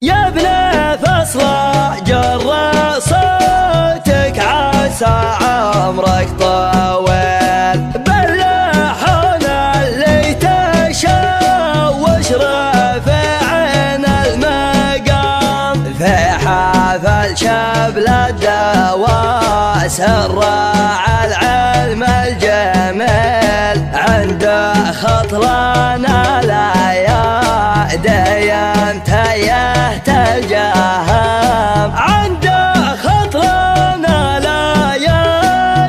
يا ابن فصل جر صوتك عسى عمرك طويل، باللحون اللي تشوش رافعين المقام، في حفل شبل الدواس الراعى العلم الجميل، عنده خطلنا لا ديم تيهت الجهام، عنده خطلنا لا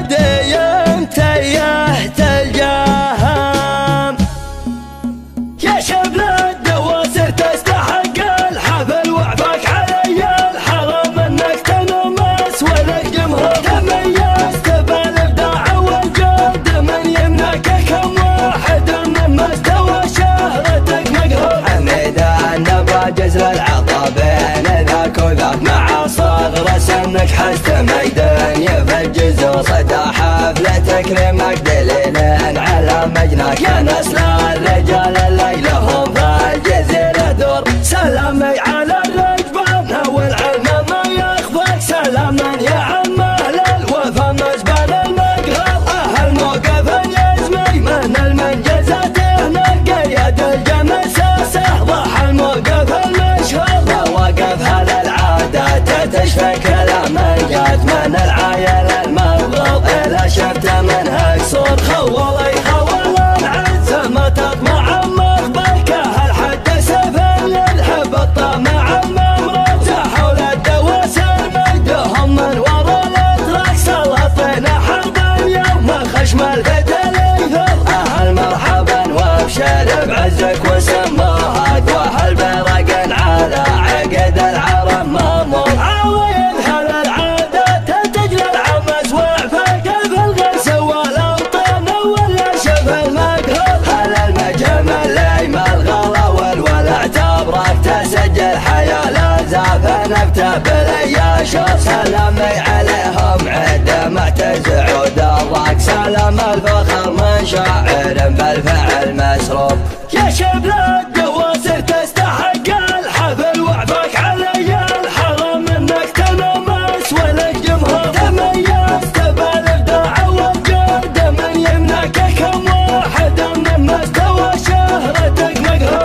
ديم تيهت الجهام. يا شبل الدواسر تستحق الحفل، وعفاك علي الحرام انك تنمس ولك جمهور، تميزت بالابداع والجود من يمنعك كم واحد مما استوى شهرتك مقهور. جزر العطا بين ذاك وذاك، مع صغر سنك حزت ميدان يفجز وصدى حفلة تكريمك دليلين على مجناك. يا نسل الرجال اللي لهم في الجزيرة دور، سلامي على الرجبان والعلم ما يخفاك، سلاما يا عم اهل الوفا مزبل المقهر، اهل موقف يزمي من المنجزات هناك، يد الجمساسه ضحى الموقف تشفى كلام جات من العايل المبغض، إلا شفت منها قصور خولي خول العز ما تطمع مخبرك، هالحد سفن يلحب الطمع ممرض، حول الدواسر مجدهم من ورا الاتراك، سلطين حرب اليوم خشم الفتل يثر، اهل مرحبا وابشر بعزك وسماهك، واهل برق على عقد العرب مامور، تسجل حياة لا زافنبت بالعياشر، سلامي عليهم عد معتز عود الضاق، سلام الفخر من شاعر بالفعل مسروق. يا شبل الدواسر تستحق الحفل، وعفاك علي الحرام انك تنمس ولك جمهور، تميزت بالابداع والجود من يمنعك كم واحد مما استوى شهرتك مقهور.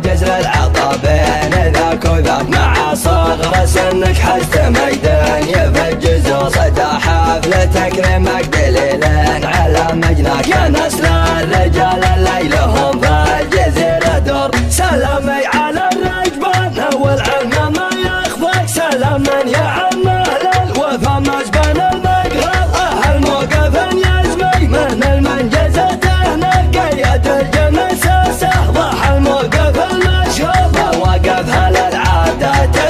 جزر العطا بين ذاك وذاك، مع صغر سنك حزت ميدان يفجز وصدى حفلة تكريمك دليلين على مجناك. يا نسل الرجال اللي لهم في الجزيرة دور، سلامي على الرجبان والعلم ما يخفاك، سلاما يا عم اهل الوفا مزبن المقهر، اهل موقف يزمي من المنجزات هناك، يد الجمساسه ضحى الموقف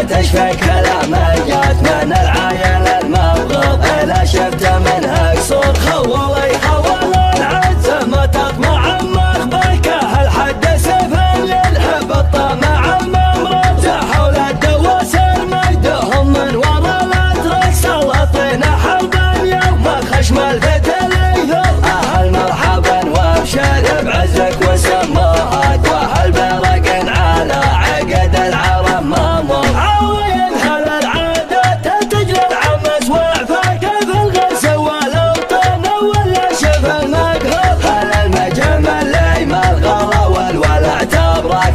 تشفى كلام جات من العايل المبغض، إلا شفت منها قصور خولي خول العز ما تطمع مخبرك، هالحد سفن يلحب الطمع ممرض، حول الدواسر مجدهم من ورا الاتراك، سلطين حرب اليوم خشم الفتل يثر، اهل مرحبا وابشر بعزك وسماهك، واهل برق على عقد العرب مامور،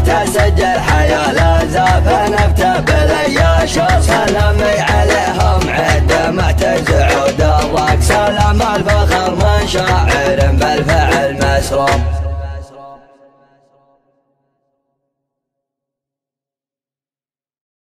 تسجل حياة لا زافنبت بالعياشر، سلامي عليهم عد معتز عود الضاق، سلام الفخر من شاعر بالفعل مسروق.